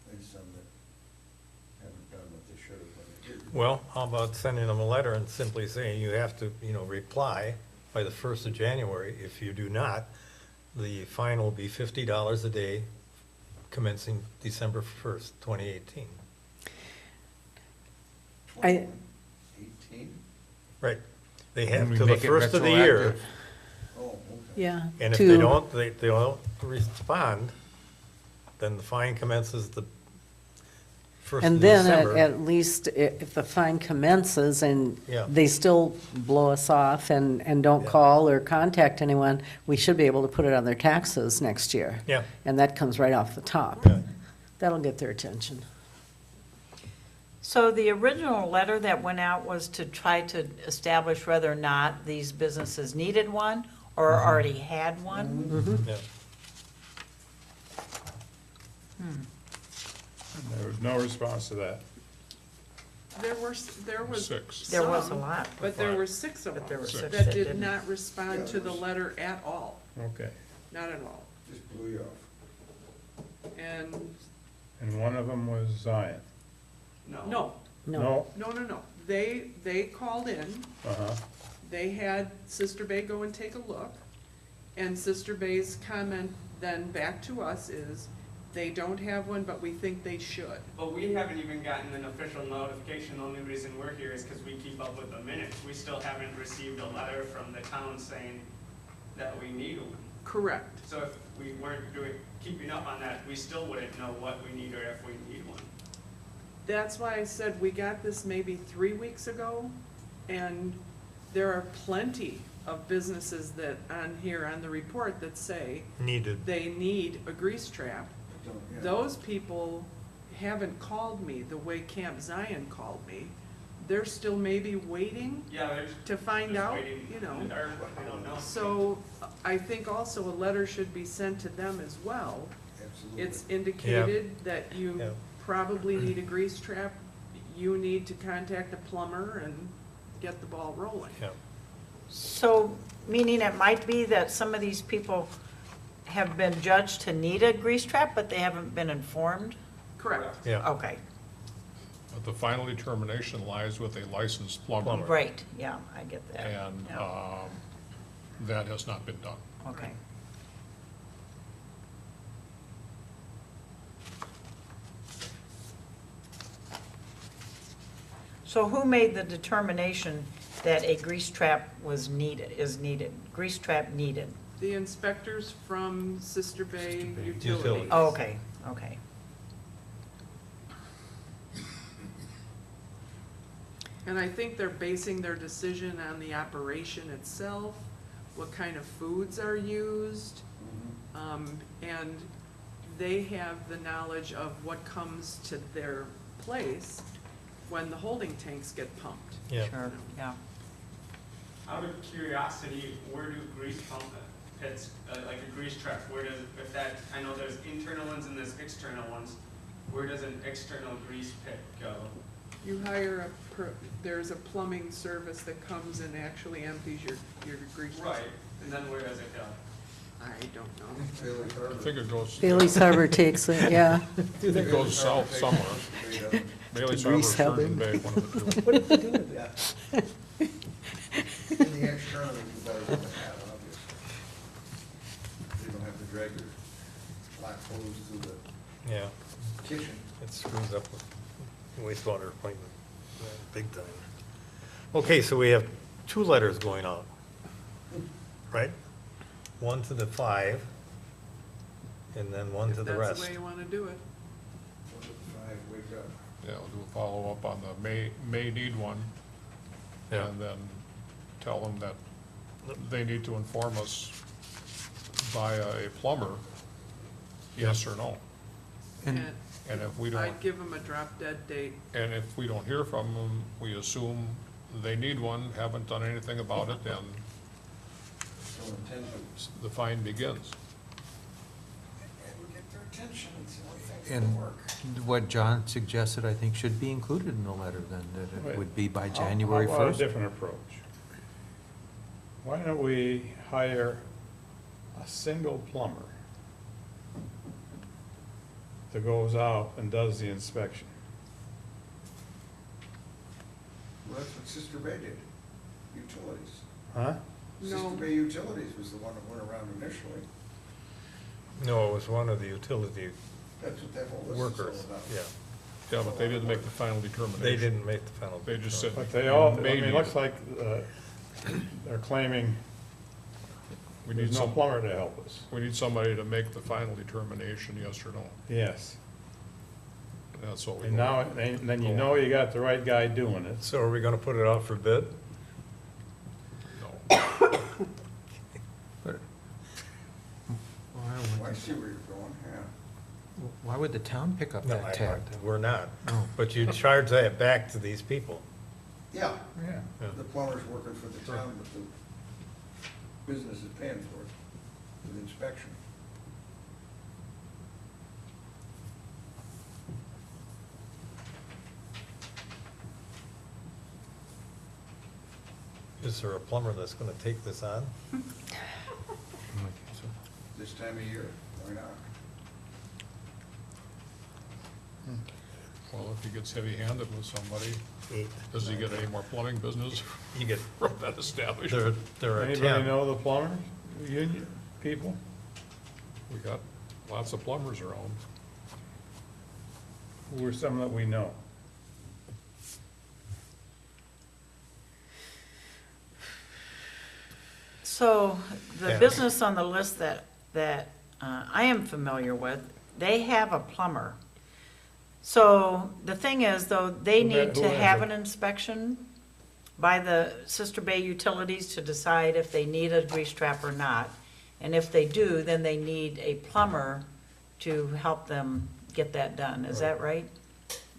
There's some that Well, how about sending them a letter and simply saying you have to, reply by the 1st of January. If you do not, the fine will be $50 a day commencing December 1st, 2018. I, 18? Right. They And have we till the make it 1st of the year. retroactive. Oh, okay. yeah. And if to- they don't respond, then the fine commences the 1st of And then December. at least if the fine commences and Yeah. they still blow us off and don't Yeah. call or contact anyone, we should be able to put it on their taxes next year. Yeah. And that comes right off the top. Yeah. That'll get their attention. So the original letter that went out was to try to establish whether or not these businesses needed one or already had one? Yeah. There was no response to that. There was Six. There was a some, lot. but there were 6 of But there them were six that that did didn't. not respond to the letter at all, Okay. not at all. Just blew you off. And, And one of them was Zion. no, No. no. They called in, Uh-huh. they had Sister Bay go and take a look, and Sister Bay's comment then back to us is, they don't have one, but we think they should. But we haven't even gotten an official notification. The only reason we're here is because we keep up with the minutes. We still haven't received a letter from the town saying that we need one. Correct. So if we weren't keeping up on that, we still wouldn't know what we need or if we need one. That's why I said we got this maybe 3 weeks ago, and there are plenty of businesses that on here on the report that say Needed. they need a grease trap. Don't- yeah. Those people haven't called me the way Camp Zion called me. They're still maybe waiting Yeah, they're to find just out, waiting you in the know. dark. They don't know. So I think also a letter should be sent to them as well. Absolutely. It's indicated that Yeah. you probably need a grease trap. You need to contact a plumber and get the ball rolling. Yeah. So, meaning it might be that some of these people have been judged to need a grease trap, but they haven't been informed? Correct. Yeah. Okay, But the final determination lies with a licensed plumber. Plumber. right, yeah, I get that. And Yeah. that has not been done. Okay. So who made the determination that a grease trap is needed, grease trap needed? The inspectors from Sister Bay Bay Utilities. Utilities. Oh, okay, okay. And I think they're basing their decision on the operation itself, what kind of foods are used, and they have the knowledge of what comes to their place when the holding tanks get pumped. Yeah. Sure, yeah. Out of curiosity, where do grease pump pits, like a grease trap, where does, if that, I know there's internal ones and there's external ones, where does an external grease pit go? You hire there's a plumbing service that comes and actually empties your grease. Right, and then where does it go? I don't know. Bailey I Harbor. think it goes, Bailey's Harbor takes it, yeah. it goes south somewhere. Bailey's Harbor, Grease Harbor. Sturgeon Bay, one of the two. What did they do with that? In the external, you better than that, obviously. You don't have to drag your black hose to the Yeah. kitchen. It screws up with wastewater appointment, big time. Okay, so we have 2 letters going out, right? One to the 5, and then one to the If that's rest. the way you wanna do it. 1 to 5, wake up. Yeah, we'll do a follow-up on the may need one. Yeah. And then tell them that they need to inform us via a plumber, yes or no. And And if we don't, I'd give them a drop dead date. and if we don't hear from them, we assume they need one, haven't done anything about it, then No intention. the fine begins. And we get their attention and see what things And will work. what John suggested, I think, should be included in the letter then, that it would be by January How about a 1st. different approach? Why don't we hire a single plumber that goes out and does the inspection? Well, that's what Sister Bay did, utilities. Huh? Sister No. Bay Utilities was the one that went around initially. No, it was one of the utility That's what that whole list is workers, all about. yeah. Yeah, but they didn't make the final determination. They didn't make the final. They just said. But they all, I mean, maybe. it looks like, they're claiming We need there's no some, plumber to help us. we need somebody to make the final determination, yes or no. Yes. That's what we. And now, then you know you got the right guy doing it. So are we gonna put it out for bid? No. Oh, I see where you're going, yeah. Why would the town pick up No, that tab? we're not. Oh. But you charge that back to these people. Yeah, Yeah. Yeah. the plumber's working for the town, but the business is paying for it, with inspection. Is there a plumber that's gonna take this on? This time of year, why not? Well, if he gets heavy-handed with somebody, Eight. does he get any more plumbing business You get, from that establishment? there are Anybody 10. know the plumber, union people? We got lots of plumbers around. Who are some that we know? So the Yeah. business on the list that I am familiar with, they have a plumber. So the thing is, though, they Who need to is have it? an inspection by the Sister Bay Utilities to decide if they need a grease trap or not. And if they do, then they need a plumber to help them get that done. Is that right?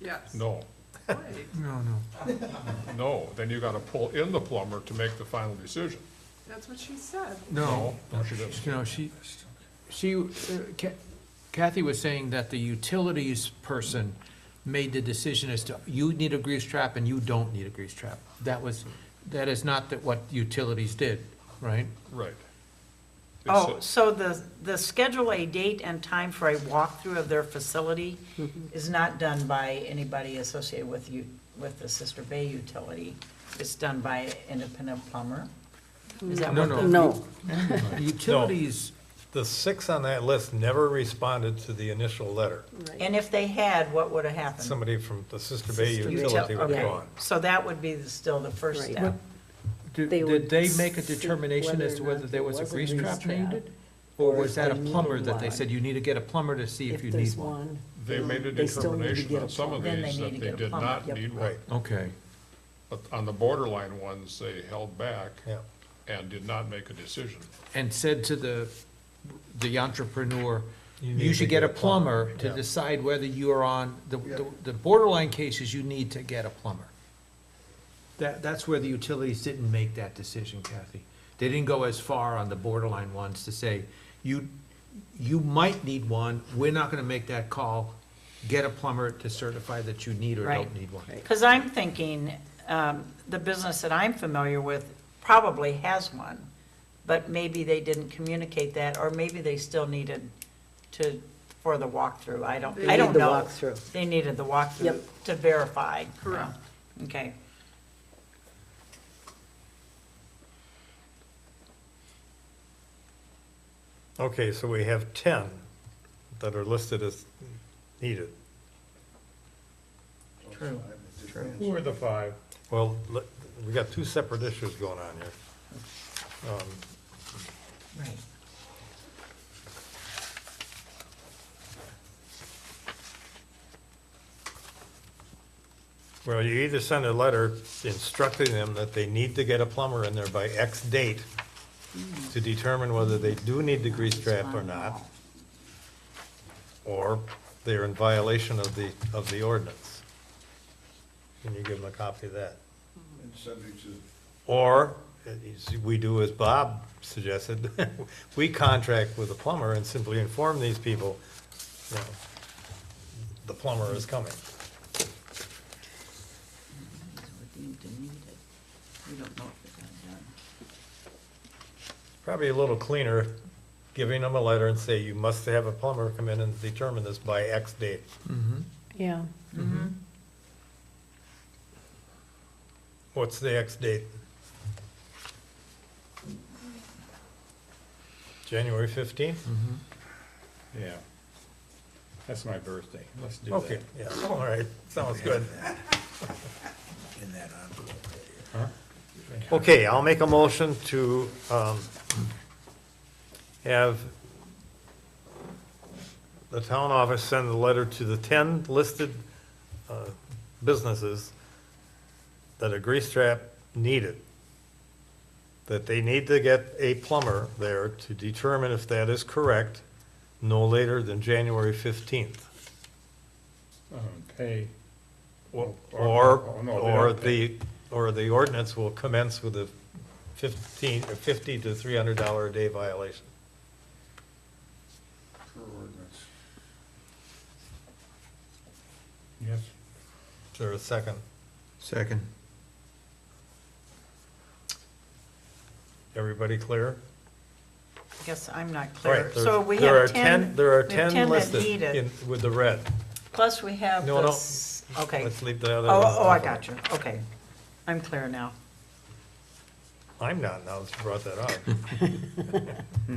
Yes. No, Wait, No, no. no, then you gotta pull in the plumber to make the final decision. that's what she said. No, No, she doesn't. you know, Kathy was saying that the utilities person made the decision as to, you need a grease trap and you don't need a grease trap. That is not what utilities did, right? Right. They Oh, said- so the schedule a date and time for a walkthrough of their facility is not done by anybody associated with the Sister Bay utility. It's done by an independent plumber? Is that No, what no. No, Utilities, The 6 on that list never responded to the initial letter. And if they had, what would have happened? Somebody from the Sister Bay Sister Bay. Utility would Okay. go on. So that would be still the first Right. step. did They would they make a see determination whether as to or whether not there was a there was a grease grease trap trap, needed? Or or was if that a they plumber needed that they one. said, you need to get a plumber to see if you if there's need one? one. They made a They still need to determination get a on some of plumber. Then they these need that to they get a did plumber, not yep. need one. Right. Okay. But on the borderline ones, they held back Yeah. and did not make a decision. And said to the entrepreneur, You need you to should get a plumber plumber, to yeah. decide whether you are on, Yeah. the borderline cases, you need to get a plumber. That's where the utilities didn't make that decision, Kathy. They didn't go as far on the borderline ones to say, you might need one, we're not gonna make that call, get a plumber to certify that you need or Right. don't need one. Because I'm thinking, the business that I'm familiar with probably has one, but maybe they didn't communicate that, or maybe they still needed for the walkthrough. I don't They know. need the walkthrough. They needed the walkthrough Yep. to verify. Correct. Okay. Okay, so we have 10 that are listed as needed. True, true. Who are the 5? Well, we got 2 separate issues going on here. Right. Well, you either send a letter instructing them that they need to get a plumber in there by X date to determine whether they do need the grease trap or not, or they're in violation of the ordinance. Can you give them a copy of that? And subject to, Or, we do as Bob suggested, we contract with a plumber and simply inform these people, you know, the plumber is coming. We don't know if they got done. Probably a little cleaner, giving them a letter and say, you must have a plumber come in and determine this by X date. Mm-hmm. Yeah. Mm-hmm. What's the X date? January 15th? Yeah. That's my birthday. Let's do that. Okay, yeah, all right, sounds good. In that envelope right here. Huh? Okay, I'll make a motion to have the town office send a letter to the 10 listed businesses that a grease trap needed, that they need to get a plumber there to determine if that is correct no later than January 15th. Pay. Or, no, they or don't pay. the ordinance will commence with a $50 to $300 a day violation. Per ordinance. Yes. Is there a second? Second. Everybody clear? I guess I'm not All clear. right, So we there are have 10. There are we have 10 that listed needed. with the red. Plus we have No, no. this, okay. Let's leave the other. Oh, ones oh, I off. got you. Okay. I'm clear now. I'm not now that you brought that up.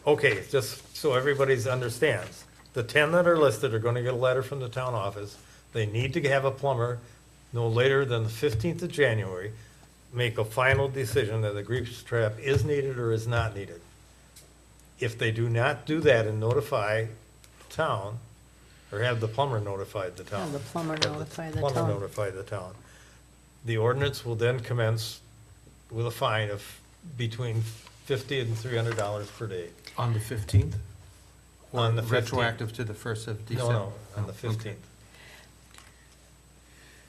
Okay, just so everybody understands, the 10 that are listed are gonna get a letter from the town office. They need to have a plumber no later than the 15th of January, make a final decision that the grease trap is needed or is not needed. If they do not do that and notify the town, or have the plumber notify the town. Have the plumber have notify the Plumber town. notify the town. The ordinance will then commence with a fine of between $50 and $300 per day. On the 15th? On the 15th. Retroactive to the 1st of December? No, on the Oh, okay. 15th.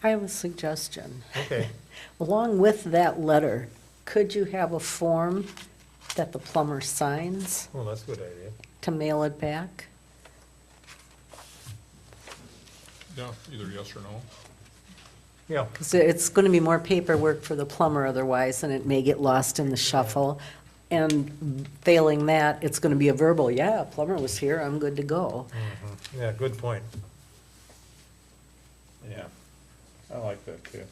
I have a suggestion. Okay, Along with that letter, could you have a form that the plumber signs well, that's a good idea. to mail it back? Yeah, either yes or no. Yeah, Because it's going to be more paperwork for the plumber otherwise, and it may get lost in the shuffle. And failing that, it's going to be a verbal, yeah, plumber was here, I'm good to go. yeah, good point. Yeah. I like that too.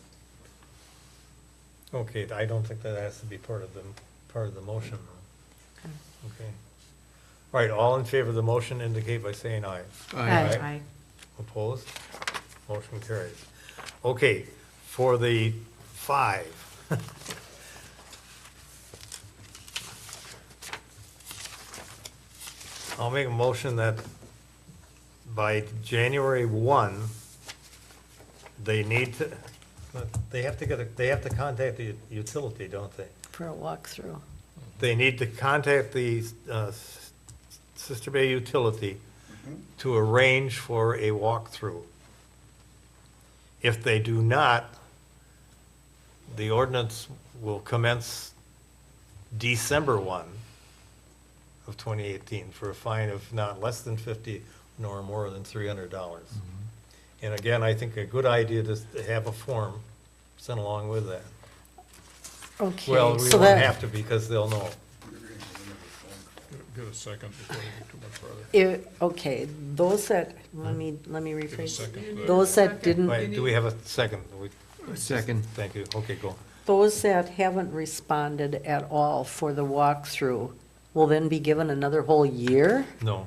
Okay, I don't think that has to be part of the motion. Okay. All right, all in favor of the motion indicate by saying aye. Aye. Aye. Opposed? Motion carries. Okay, for the 5. I'll make a motion that by January 1, they need to, they have to contact the utility, don't they? For a walkthrough. They need to contact the Sister Bay Utility to arrange for a walkthrough. If they do not, the ordinance will commence December 1 of 2018 for a fine of not less than 50 nor more than $300. And again, I think a good idea is to have a form sent along with that. Okay, Well, we so won't that, have to because they'll know. Get a second before we get too much further. okay, those that, let me Get a rephrase. second. Those that didn't, Wait, do we have a second? Second. Thank you. Okay, go. those that haven't responded at all for the walkthrough will then be given another whole year? No,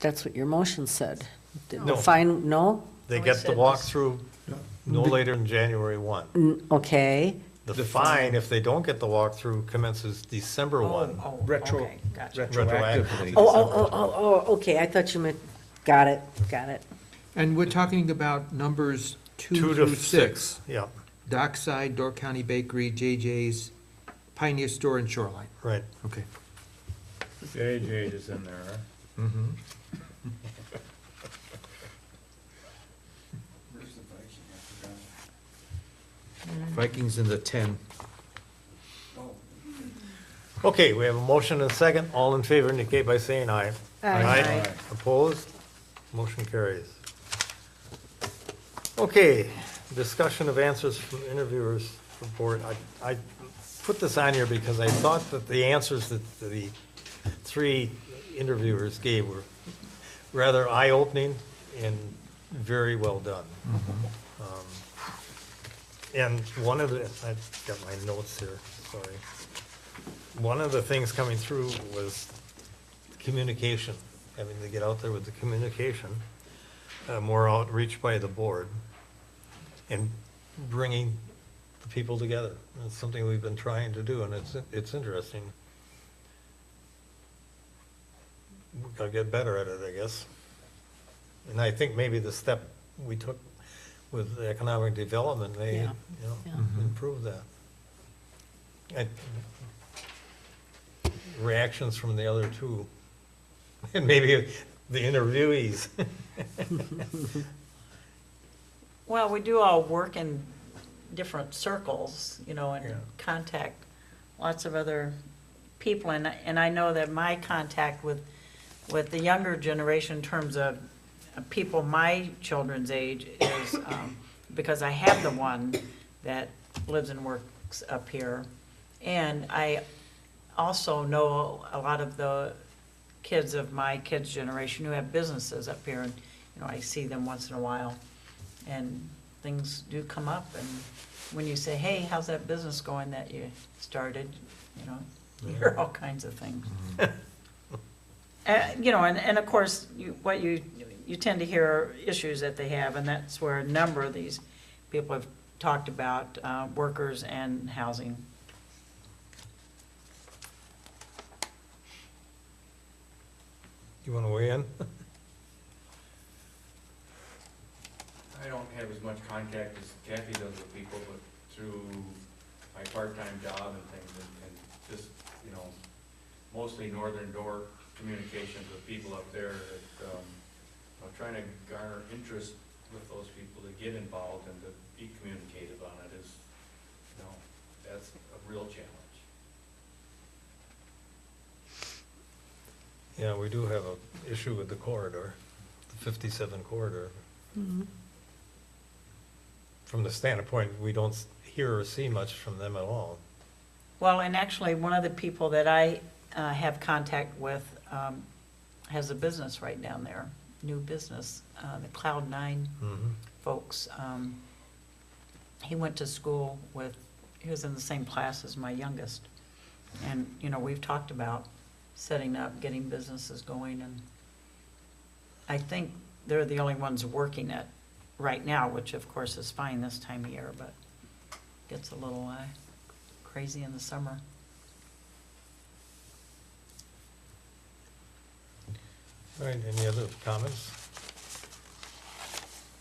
That's what your motion said. The No. fine, no? they Oh, we get the said this. walkthrough no later than January 1. Okay, The fine, if they don't get the walkthrough, commences December 1. Oh, Retro- okay, gotcha. Retroactively. okay, I thought you meant, got it. And we're talking about numbers 2 2 through to 6. 6, yeah, Dockside, Door County Bakery, JJ's, Pioneer Store, and Shoreline. right. Okay. JJ is in there, huh? Mm-hmm. Where's the Viking? I forgot. Vikings in the 10. Oh, Okay, we have a motion and a second. All in favor indicate by saying aye. Aye. Opposed? Motion carries. Okay, discussion of answers from interviewers report. I put this on here because I thought that the answers that the 3 interviewers gave were rather eye-opening and very well done. And one of the, I've got my notes here, sorry. One of the things coming through was communication, having to get out there with the communication, more outreach by the board, and bringing the people together. It's something we've been trying to do, and it's interesting. We gotta get better at it, I guess. And I think maybe the step we took with the economic development may, Yeah. you know, improve that. Reactions from the other two, and maybe the interviewees. Well, we do all work in different circles, you know, and Yeah. contact lots of other people. And I know that my contact with the younger generation in terms of people my children's age is, because I have the one that lives and works up here. And I also know a lot of the kids of my kids' generation who have businesses up here, and, you know, I see them once in a while. And things do come up, and when you say, hey, how's that business going that you started, you know, you hear all kinds of things. You know, and of course, you tend to hear issues that they have, and that's where a number of these people have talked about, workers and housing. You wanna weigh in? I don't have as much contact as Kathy does with people, but through my part-time job and things, and just, you know, mostly northern door communications with people up there, that, I'm trying to garner interest with those people to get involved and to be communicative on it is, you know, that's a real challenge. Yeah, we do have a issue with the corridor, the 57 corridor. From the standpoint, we don't hear or see much from them at all. Well, and actually, one of the people that I have contact with has a business right down there, new business, the Cloud9 folks. He went to school with, he was in the same class as my youngest. And, you know, we've talked about setting up, getting businesses going, and I think they're the only ones working it right now, which of course is fine this time of year, but gets a little crazy in the summer. All right, any other comments?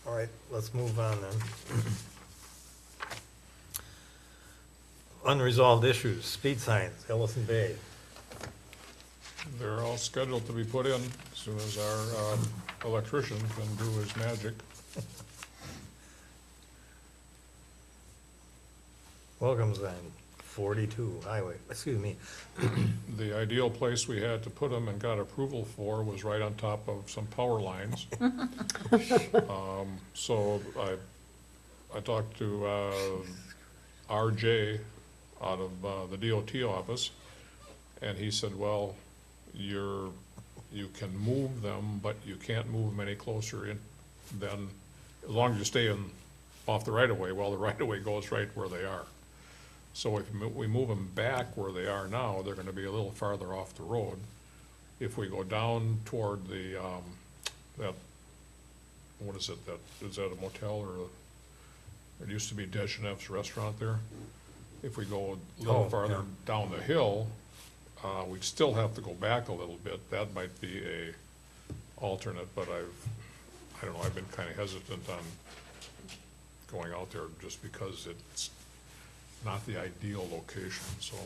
All right, let's move on then. Unresolved issues, speed signs, Ellison Bay. They're all scheduled to be put in as soon as our electrician can do his magic. Welcome sign, 42 highway, excuse me. The ideal place we had to put them and got approval for was right on top of some power lines. So I talked to RJ out of the DOT office, and he said, well, you can move them, but you can't move them any closer in than, as long as you stay off the right-of-way, well, the right-of-way goes right where they are. So if we move them back where they are now, they're gonna be a little farther off the road. If we go down toward the, that, what is it, is that a motel or, it used to be Deschanef's restaurant there? If we go a little farther down the hill, we'd still have to go back a little bit. That might be a alternate, but I don't know, I've been kinda hesitant on going out there just because it's not the ideal location, so.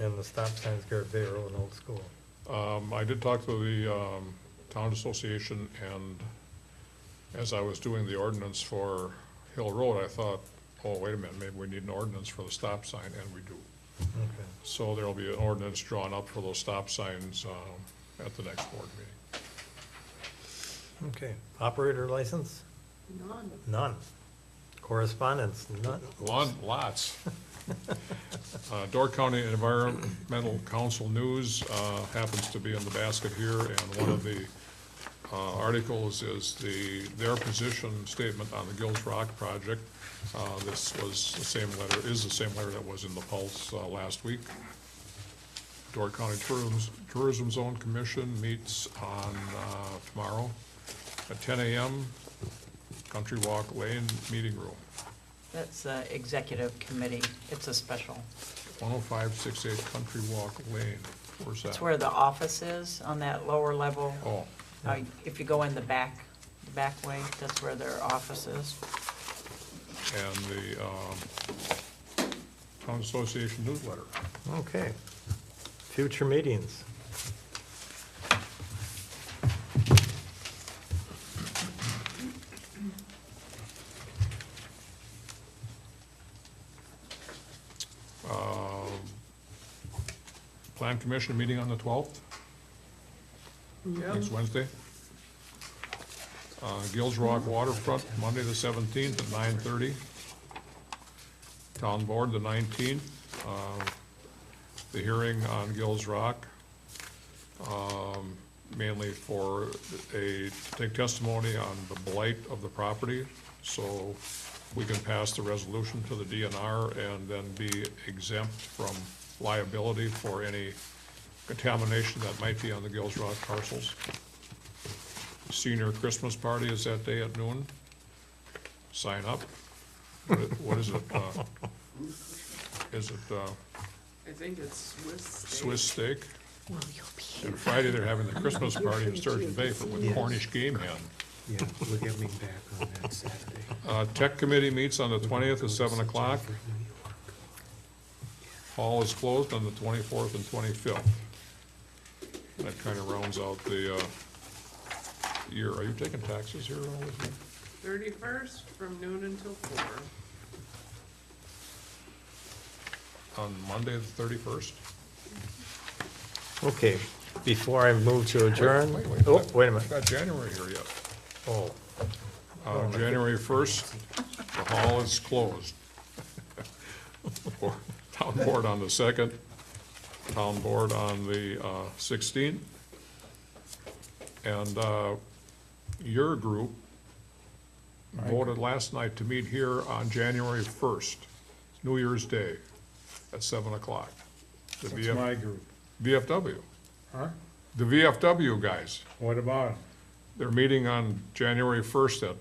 And the stop signs, Garrett Bay Road and Old School. I did talk to the town association, and as I was doing the ordinance for Hill Road, I thought, oh, wait a minute, maybe we need an ordinance for the stop sign, and we do. Okay. So there'll be an ordinance drawn up for those stop signs at the next board meeting. Okay, operator license? None. None. Correspondence? None. Lots. Door County Environmental Council News happens to be in the basket here, and one of the articles is their position statement on the Gills Rock project. This was the same letter, is the same letter that was in the Pulse last week. Door County Tourism Zone Commission meets on tomorrow at 10 a.m., Country Walk Lane Meeting Room, That's the executive committee. It's a special. 10568 Country Walk Lane. Where's that? It's where the office is, on that lower level. Oh, If you go in the back way, that's where their office is. and the Town Association newsletter. Okay. Future meetings. Plan Commission meeting on the 12th, next Wednesday. Gills Rock Waterfront, Monday the 17th at 9:30. Town Board, the 19th. The hearing on Gills Rock, mainly for take testimony on the blight of the property, so we can pass the resolution to the DNR and then be exempt from liability for any contamination that might be on the Gills Rock parcels. Senior Christmas party is that day at noon. Sign up. What is it? Is it I think it's Swiss steak. Swiss steak? And Friday, they're having the Christmas party in Sturgeon Bay with Cornish game hen. Yeah, we'll get me back on that Saturday. Tech Committee meets on the 20th at 7 o'clock. Hall is closed on the 24th and 25th. That kind of rounds out the year. Are you taking taxes here at all this year? 31st from noon until 4. On Monday, the 31st? Okay, before I move to adjourn. Wait, Oh, wait a I've minute. got January here yet. Oh, January 1st, the hall is closed. Town Board on the 2nd, Town Board on the 16th. And your group voted last night to meet here on January 1st, New Year's Day, at 7 o'clock. The That's my group. VFW, Huh? the VFW guys. What about 'em? They're meeting on January 1st at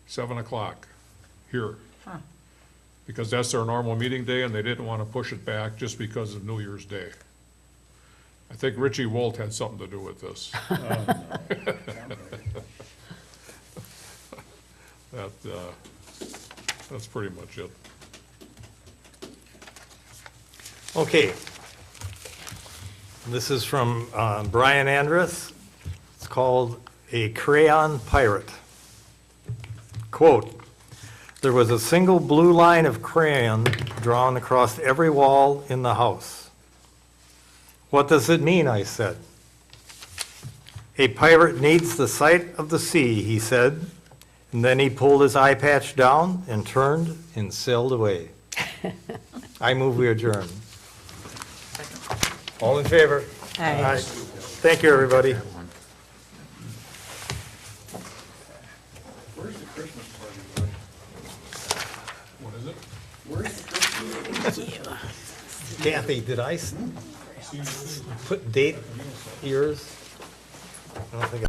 7 o'clock here. Huh. Because that's their normal meeting day, and they didn't want to push it back just because of New Year's Day. I think Richie Wolt had something to do with this. That's pretty much it. okay. This is from Brian Andrus. It's called A Crayon Pirate. Quote, "There was a single blue line of crayon drawn across every wall in the house. What does it mean?" I said. "A pirate needs the sight of the sea," he said, and then he pulled his eye patch down and turned and sailed away. I move we adjourn. All in favor? Aye. Thank you, everybody. Where's the Christmas party, bud? What is it? Where's the Christmas? Kathy, did I put date yours? I don't think I